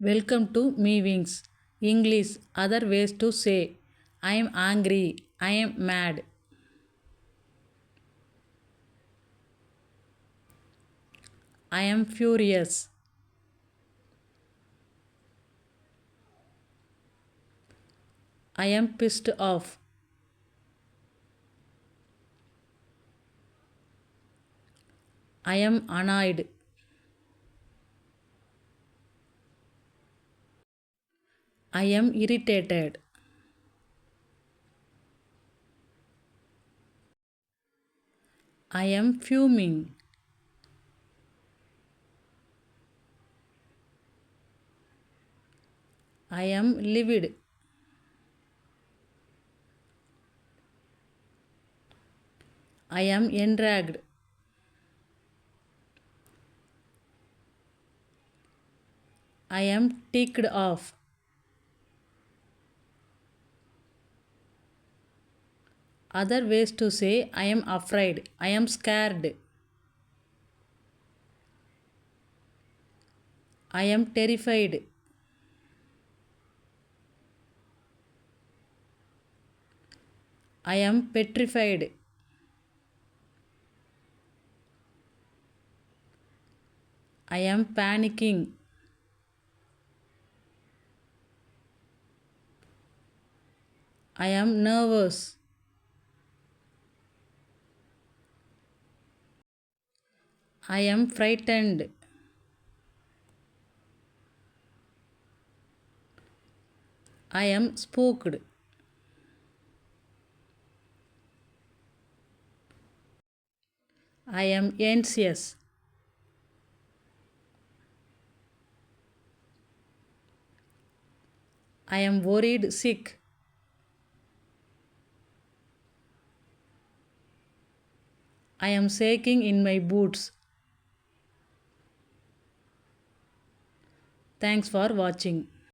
Welcome to Me Wings. English, other ways to say I am angry, I am mad, I am furious, I am pissed off, I am annoyed, I am irritated, I am fuming, I am livid, I am enraged, I am ticked off, other ways to say I am afraid, I am scared, I am terrified, I am petrified, I am panicking, I am nervous, I am frightened, I am spooked, I am anxious, I am worried sick, I am shaking in my boots. Thanks for watching.